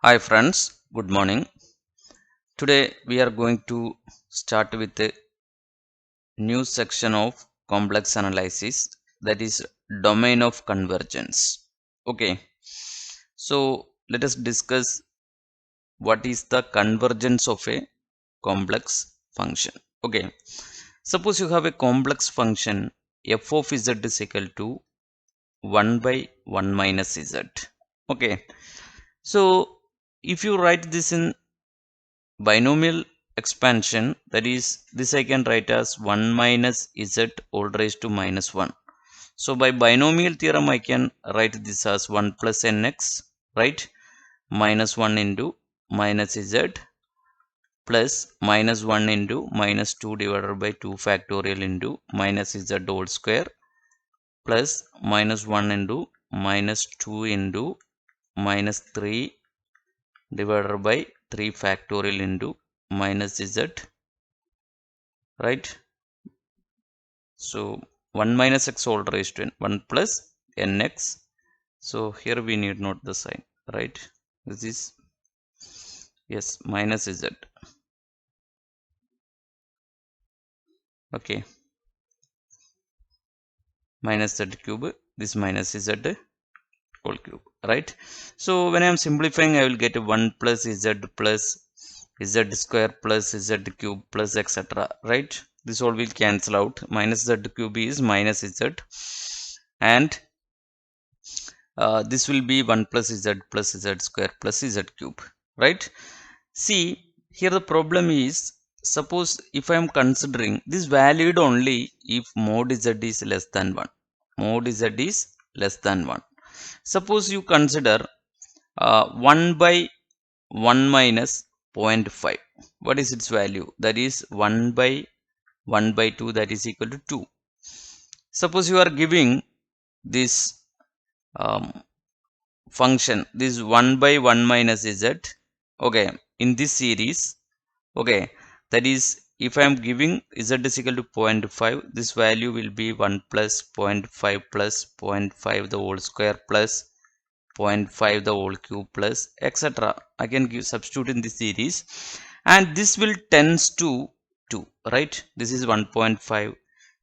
Hi friends, good morning. Today we are going to start with a new section of complex analysis, that is domain of convergence. Okay, so let us discuss what is the convergence of a complex function. Okay, suppose you have a complex function f of z is equal to 1 by 1 minus z. Okay, so if you write this in binomial expansion, that is this I can write as 1 minus z all raised to minus 1. So by binomial theorem I can write this as 1 plus nx, right, minus 1 into minus z plus minus 1 into minus 2 divided by 2 factorial into minus z whole square plus minus 1 into minus 2 into minus 3 divided by 3 factorial into minus z, right. So 1 minus x all raised to n, 1 plus nx. So here we need not the sign, right. This is, yes, minus z. Okay, minus z cube, this minus z whole cube, right. So when I am simplifying, I will get 1 plus z plus z square plus z cube plus etc, right. This all will cancel out. Minus z cube is minus z, and this will be 1 plus z square plus z cube, right. See, here the problem is, suppose if I am considering this valid only if mod z is less than 1. Mod z is less than 1. Suppose you consider 1 by 1 minus 0.5. What is its value? That is 1 by 1 by 2, that is equal to 2. Suppose you are giving this um, function, this 1 by 1 minus z, okay, in this series, okay, that is if I am giving z is equal to 0.5, this value will be 1 plus 0.5 plus 0.5 the whole square plus 0.5 the whole cube plus etc. I can give substitute in this series, and this will tends to 2, right. This is 1.5,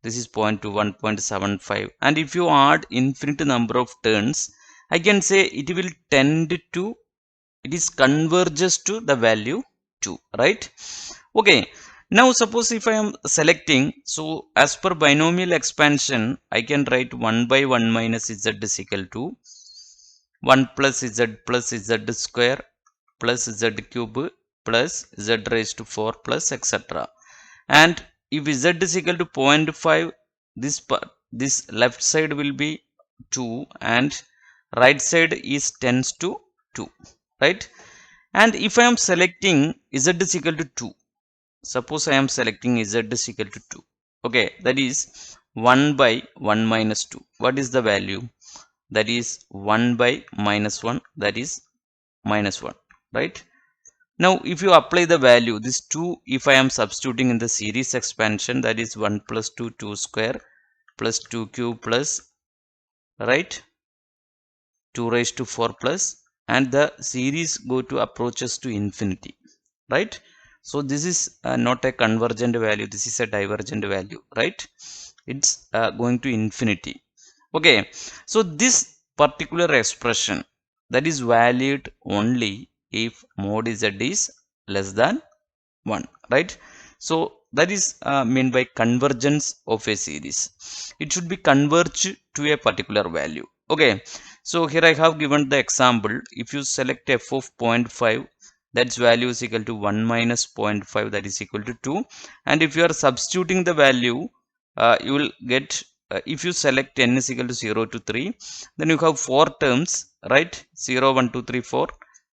this is 0.2, 1.75, and if you add infinite number of terms, I can say it will tend to, it is converges to the value 2, right. Okay, now suppose if I am selecting, so as per binomial expansion I can write 1 by 1 minus z is equal to 1 plus z square plus z cube plus z raised to 4 plus etc. And if z is equal to 0.5, this part, this left side will be 2 and right side is tends to 2, right. And if I am selecting z is equal to 2, suppose I am selecting z is equal to 2, okay, that is 1 by 1 minus 2. What is the value? That is 1 by minus 1, that is minus 1, right. Now if you apply the value, this 2, if I am substituting in the series expansion, that is 1 plus 2, 2 square plus 2 cube plus, right, 2 raised to 4 plus, and the series go to approaches to infinity, right. So this is not a convergent value, this is a divergent value, right. It's going to infinity. Okay, so this particular expression, that is valid only if mod z is less than 1, right. So that is meant by convergence of a series. It should be converged to a particular value. Okay, so here I have given the example. If you select f of 0.5, that's value is equal to 1 minus 0.5, that is equal to 2. And if you are substituting the value, you will get, if you select n is equal to 0 to 3, then you have 4 terms, right. 0 1 2 3 4,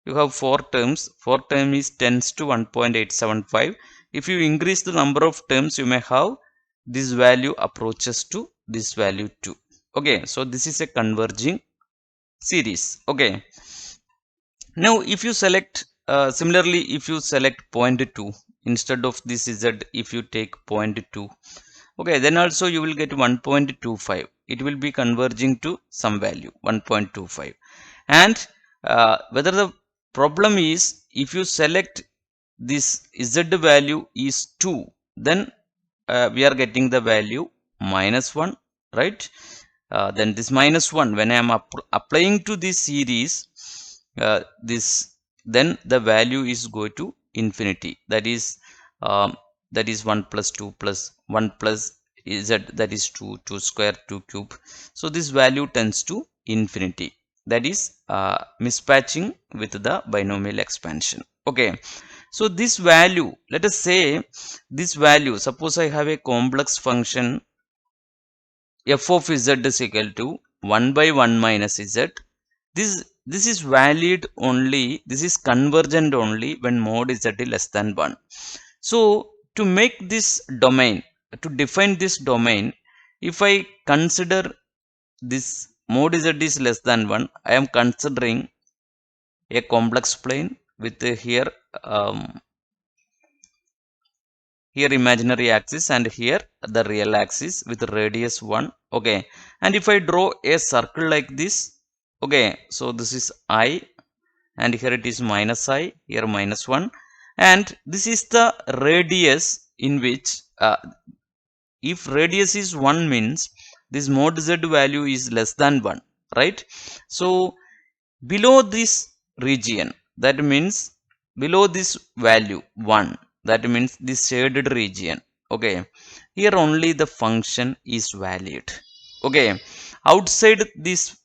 you have 4 terms. 4 term is tends to 1.875. If you increase the number of terms, you may have this value approaches to this value too. Okay, so this is a converging series. Okay, now if you select similarly, if you select 0.2 instead of this z, if you take 0.2, okay, then also you will get 1.25. It will be converging to some value 1.25. And whether the problem is if you select this z value is 2, then we are getting the value -1, right? Then this -1, when I am applying to this series, this then the value is go to infinity, that is um, 1 plus 2 plus 1 plus z, that is 2, 2 square, 2 cube. So this value tends to infinity, that is mismatching with the binomial expansion. Okay, so this value, let us say this value, suppose I have a complex function f of z is equal to 1 by 1 minus z. This is valid only, this is convergent only when mod z is less than 1. So to make this domain, to define this domain, if I consider this mod z is less than 1, I am considering a complex plane with here here imaginary axis and here the real axis with radius 1. Okay, and if I draw a circle like this, okay, so this is I, and here it is minus I, here -1, and this is the radius in which if radius is 1 means this mod z value is less than 1, right? So below this region, that means below this value 1, that means this shaded region, okay, here only the function is valid. Okay, outside this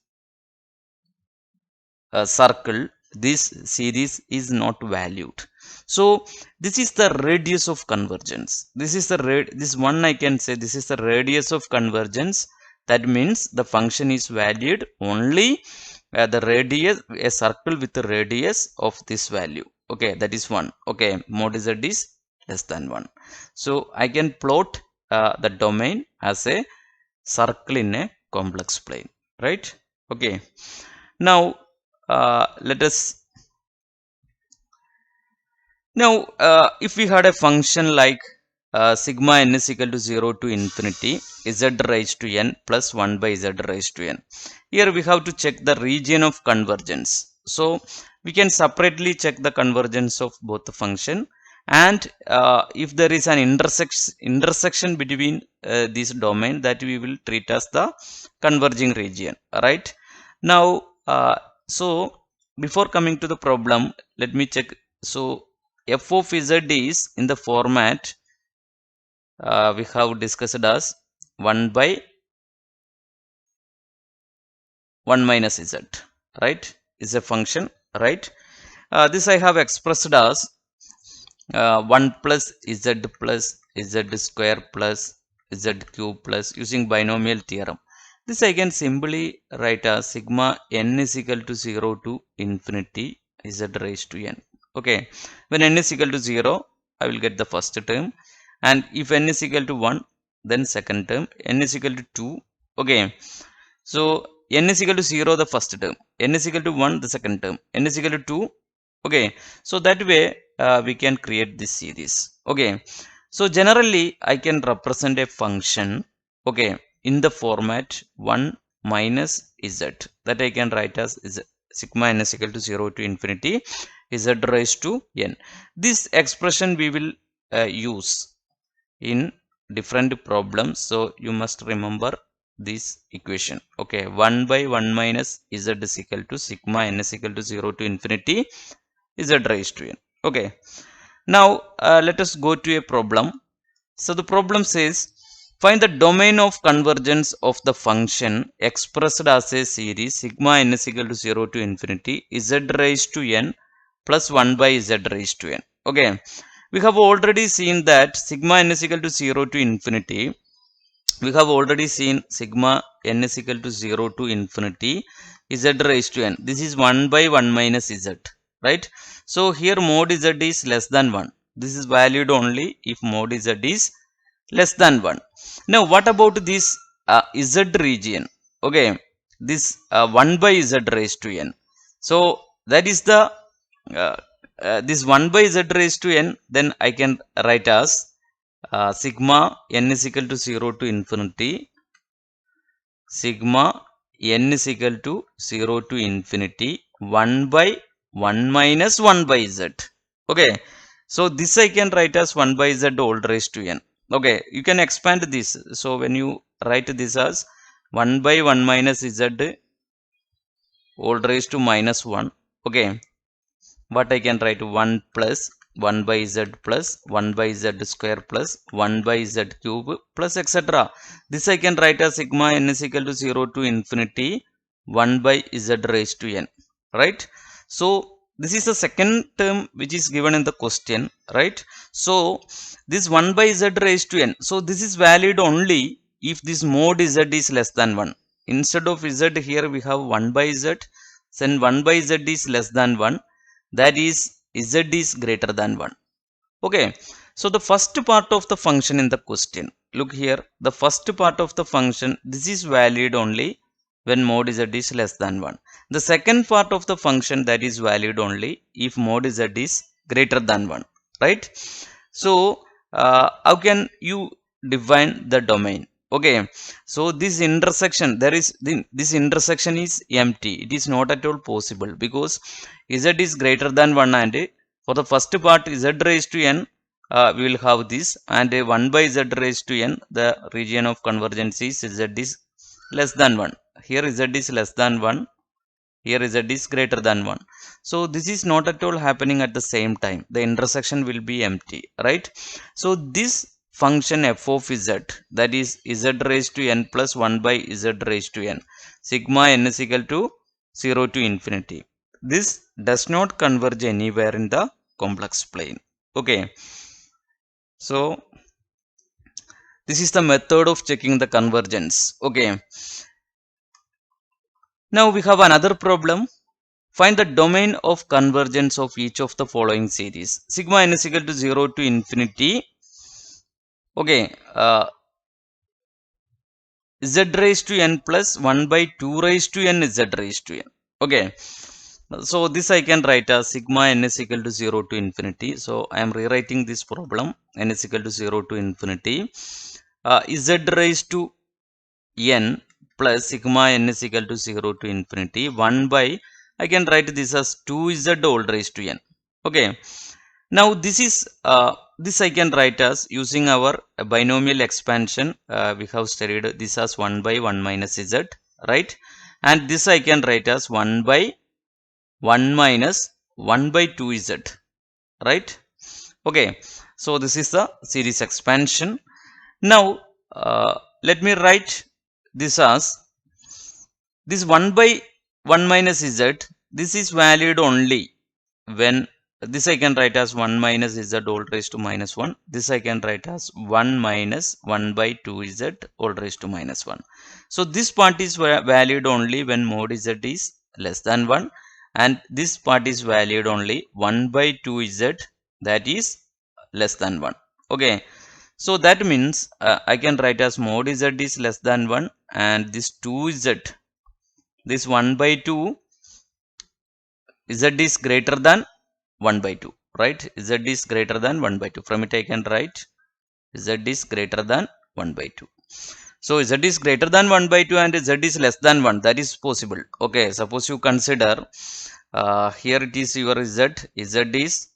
circle, this series is not valued. So this is the radius of convergence, this is the this one I can say this is the radius of convergence. That means the function is valued only the radius, a circle with the radius of this value. Okay, that is 1. Okay, mod z is less than 1. So I can plot the domain as a circle in a complex plane, right? Okay, now let us now if we had a function like sigma n is equal to 0 to infinity z raised to n plus 1 by z raised to n. Here we have to check the region of convergence. So we can separately check the convergence of both the function, and if there is an intersection between this domain, that we will treat as the converging region, right? Now so before coming to the problem, let me check. So f of z is in the format we have discussed as 1 by 1 minus z, right? Is a function, right? This I have expressed as 1 plus z square plus z cube plus using binomial theorem. This I can simply write as sigma n is equal to 0 to infinity z raised to n. Okay, when n is equal to 0, I will get the first term, and if n is equal to 1, then second term, n is equal to 2. Okay, so n is equal to 0 the first term, n is equal to 1 the second term, n is equal to 2. Okay, so that way we can create this series. Okay, so generally I can represent a function, okay, in the format 1 minus z, that I can write as sigma n is equal to 0 to infinity z raised to n. This expression we will use in different problems, so you must remember this equation. Okay, 1 by 1 minus z is equal to sigma n is equal to 0 to infinity z raised to n. Okay, now let us go to a problem. So the problem says find the domain of convergence of the function expressed as a series sigma n is equal to 0 to infinity z raised to n plus 1 by z raised to n. Okay, we have already seen that sigma n is equal to 0 to infinity. We have already seen sigma n is equal to 0 to infinity z raised to n. This is 1 by 1 minus z, right? So here mod z is less than 1. This is valid only if mod z is less than 1. Now what about this z region? Okay, this 1 by z raised to n. So that is the this 1 by z raised to n, then I can write as sigma n is equal to 0 to infinity sigma n is equal to 0 to infinity 1 by 1 minus 1 by z. Okay, so this I can write as 1 by z all raised to n. Okay, you can expand this. So when you write this as 1 by 1 minus z all raised to minus 1. Okay, what I can write 1 plus 1 by z plus 1 by z square plus 1 by z cube plus etc. This I can write as sigma n is equal to 0 to infinity 1 by z raised to n, right? So this is the second term which is given in the question, right? So this 1 by z raised to n, so this is valid only if this mod z is less than 1. Instead of z here we have 1 by z, then 1 by z is less than 1, that is z is greater than 1. Okay, so the first part of the function in the question, look here, the first part of the function, this is valid only when mod z is less than 1. The second part of the function, that is valid only if mod z is greater than 1, right? So how can you define the domain? Okay, so this intersection, this intersection is empty, it is not at all possible because z is greater than 1, and for the first part z raised to n we will have this, and 1 by z raised to n, the region of convergence is z is less than 1. Here z is less than 1, here z is greater than 1. So this is not at all happening at the same time, the intersection will be empty, right? So this function f of z, that is z raised to n plus 1 by z raised to n, sigma n is equal to 0 to infinity, this does not converge anywhere in the complex plane. Okay, so this is the method of checking the convergence. Okay, now we have another problem. Find the domain of convergence of each of the following series. Sigma n is equal to 0 to infinity. Okay, z raised to n plus 1 by 2 raised to n is z raised to n. Okay, so this I can write as sigma n is equal to 0 to infinity. So I am rewriting this problem, n is equal to 0 to infinity. Z raised to n plus sigma n is equal to 0 to infinity 1 by, I can write this as 2z all raised to n. Okay, now this is this I can write as using our binomial expansion. We have studied this as 1 by 1 minus z, right? And this I can write as 1 by 1 minus 1 by 2z, right? Okay, so this is the series expansion. Now let me write this as this 1 by 1 minus z, this is valid only when, this I can write as 1 minus z all raised to minus 1, this I can write as 1 minus 1 by 2z all raised to minus 1. So this part is valid only when mod z is less than 1, and this part is valid only 1 by 2z, that is less than 1. Okay, so that means I can write as mod z is less than 1, and this 2z, this 1 by 2, z is greater than 1 by 2, right? Z is greater than 1 by 2. From it I can write z is greater than 1 by 2. So z is greater than 1 by 2 and z is less than 1, that is possible. Okay, suppose you consider here it is your z is,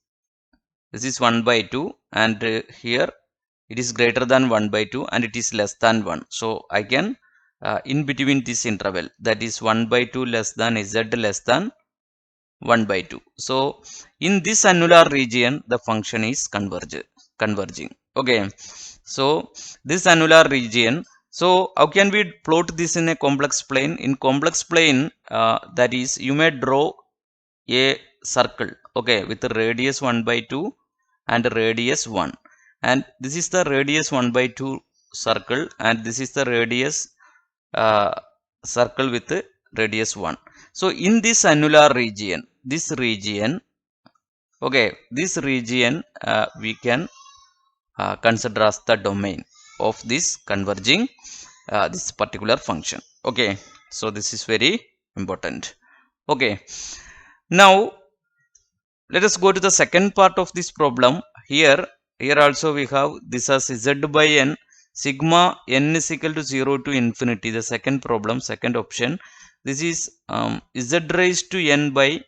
this is 1 by 2, and here it is greater than 1 by 2 and it is less than 1. So I can in between this interval, that is 1 by 2 less than z less than 1 by 2. So in this annular region the function is converging. Okay, so this annular region, so how can we plot this in a complex plane? In complex plane, that is you may draw a circle, okay, with the radius 1 by 2 and radius 1, and this is the radius 1 by 2 circle, and this is the radius circle with the radius 1. So in this annular region, this region, okay, this region we can consider as the domain of this converging this particular function. Okay, so this is very important. Okay, now let us go to the second part of this problem. Here also we have this as z by n, sigma n is equal to 0 to infinity, the second problem, second option. This is z raised to n by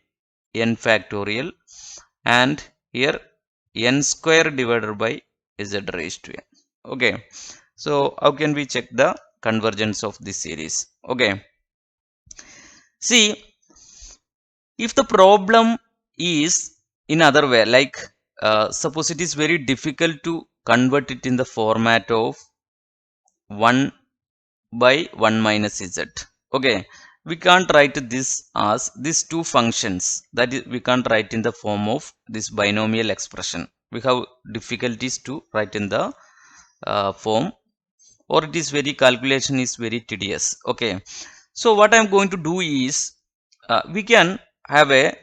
n factorial, and here n square divided by z raised to n. Okay, so how can we check the convergence of this series? Okay, see, if the problem is in other way, like suppose it is very difficult to convert it in the format of 1 by 1 minus z. Okay, we can't write this as these two functions, that is, we can't write in the form of this binomial expression. We have difficulties to write in the form, or it is very, calculation is very tedious. Okay, so what I'm going to do is we can have a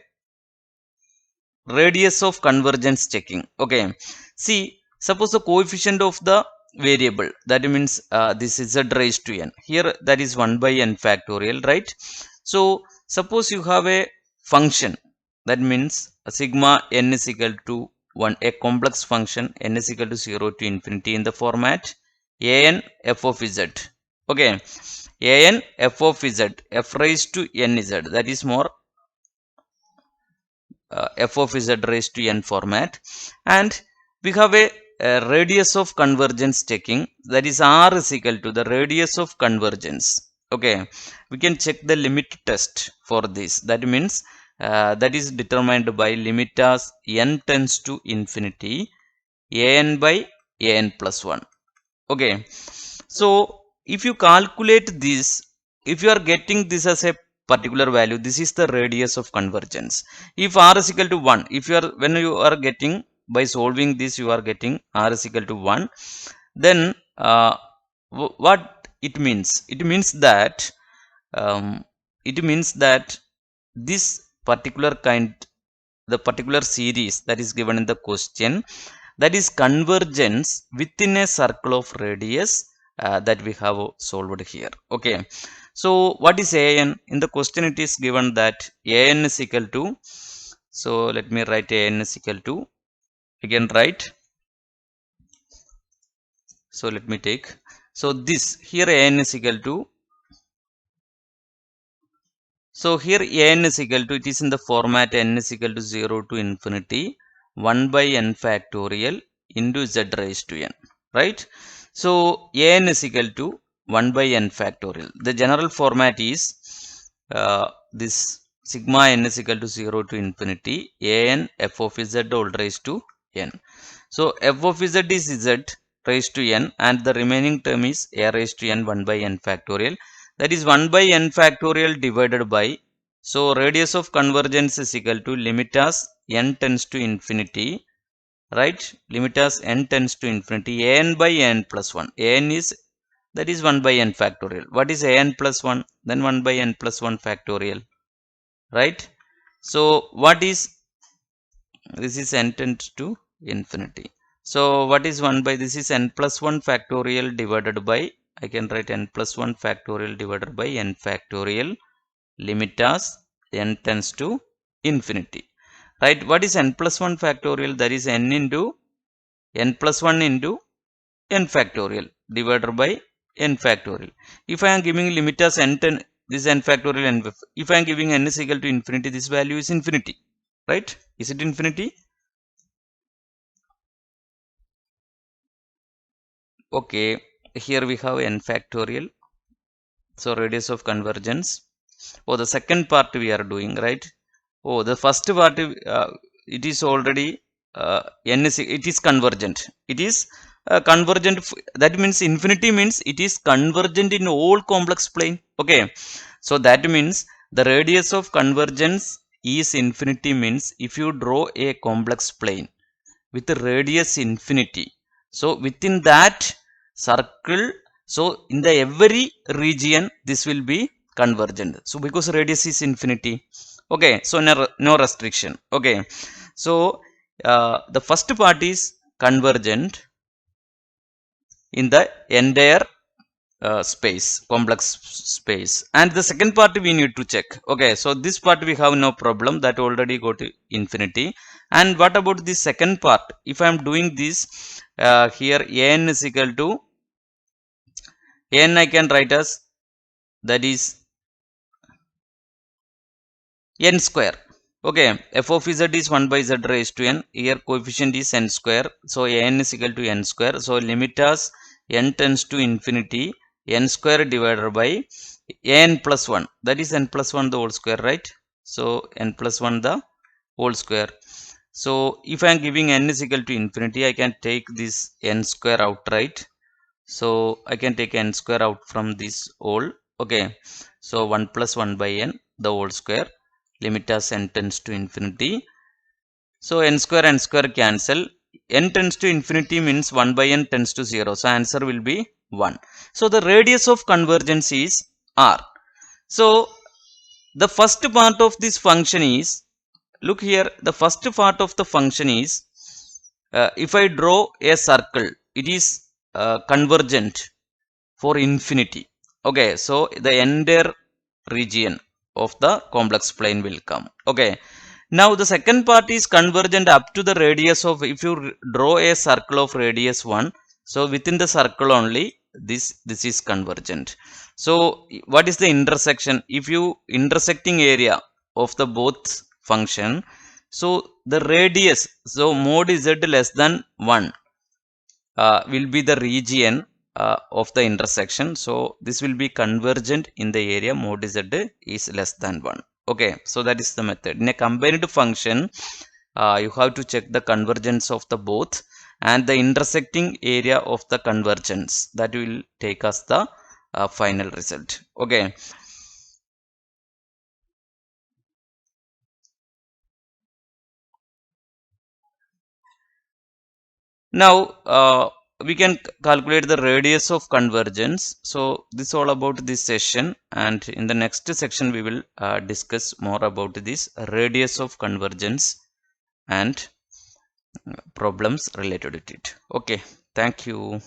radius of convergence checking. Okay, see, suppose the coefficient of the variable, that means this is z raised to n, here that is 1 by n factorial, right? So suppose you have a function, that means sigma n is equal to 1, a complex function n is equal to 0 to infinity in the format an f of z. Okay, an f of z, f raised to n z, that is more f of z raised to n format, and we have a radius of convergence checking, that is r is equal to the radius of convergence. Okay, we can check the limit test for this, that means that is determined by limit as n tends to infinity an by an plus 1. Okay, so if you calculate this, if you are getting this as a particular value, this is the radius of convergence. If r is equal to 1, if you are, when you are getting, by solving this you are getting r is equal to 1, then what it means? It means that um, this particular kind, the particular series that is given in the question, that is convergence within a circle of radius that we have solved here. Okay, so what is an? In the question it is given that an is equal to, so let me write an is equal to, again write, so let me take, so this here an is equal to, so here an is equal to, it is in the format n is equal to 0 to infinity 1 by n factorial into z raised to n, right? So an is equal to 1 by n factorial. The general format is this sigma n is equal to 0 to infinity an f of z all raised to n. So f of z is z raised to n, and the remaining term is a raised to n 1 by n factorial, that is 1 by n factorial divided by, so radius of convergence is equal to limit as n tends to infinity, right? Limit as n tends to infinity an by n plus 1. An is, that is 1 by n factorial. What is an plus 1? Then 1 by n plus 1 factorial, right? So what is, this is n tends to infinity. So what is 1 by, this is n plus 1 factorial divided by, I can write n plus 1 factorial divided by n factorial, limit as n tends to infinity, right? What is n plus 1 factorial? That is n into n plus 1 into n factorial divided by n factorial. If I am giving limit as n, this n factorial, n, if I am giving n is equal to infinity, this value is infinity, right? Is it infinity? Okay, here we have n factorial, so radius of convergence. Oh, the second part we are doing, right? Oh, the first part it is already n is, it is convergent, it is convergent, that means infinity means it is convergent in all complex plane. Okay, so that means the radius of convergence is infinity, means if you draw a complex plane with the radius infinity, so within that circle, so in the every region this will be convergent, so because radius is infinity. Okay, so no restriction. Okay, so the first part is convergent in the entire space, complex space, and the second part we need to check. Okay, so this part we have no problem, that already go to infinity. And what about the second part? If I am doing this here an is equal to, n I can write as, that is n square. Okay, f of z is 1 by z raised to n. Here coefficient is n square. So n is equal to n square. So limit as n tends to infinity, n square divided by n plus 1. That is n plus 1 the whole square, right? So n plus 1 the whole square. So if I am giving n is equal to infinity, I can take this n square outright. So I can take n square out from this whole. Okay, so 1 plus 1 by n the whole square, limit as n tends to infinity. So n square cancel. N tends to infinity means 1 by n tends to 0. So answer will be 1. So the radius of convergence is r. So the first part of this function is, look here, the first part of the function is, if I draw a circle, it is convergent for infinity. Okay, so the entire region of the complex plane will come. Okay, now the second part is convergent up to the radius of, if you draw a circle of radius 1, so within the circle only this is convergent. So what is the intersection? If you intersecting area of the both function, so the radius, so mod z less than 1 will be the region of the intersection. So this will be convergent in the area mod z is less than 1. Okay, so that is the method. In a combined function, you have to check the convergence of the both and the intersecting area of the convergence. That will take us the final result. Okay, now we can calculate the radius of convergence. So this is all about this session, and in the next section we will discuss more about this radius of convergence and problems related to it. Okay, thank you.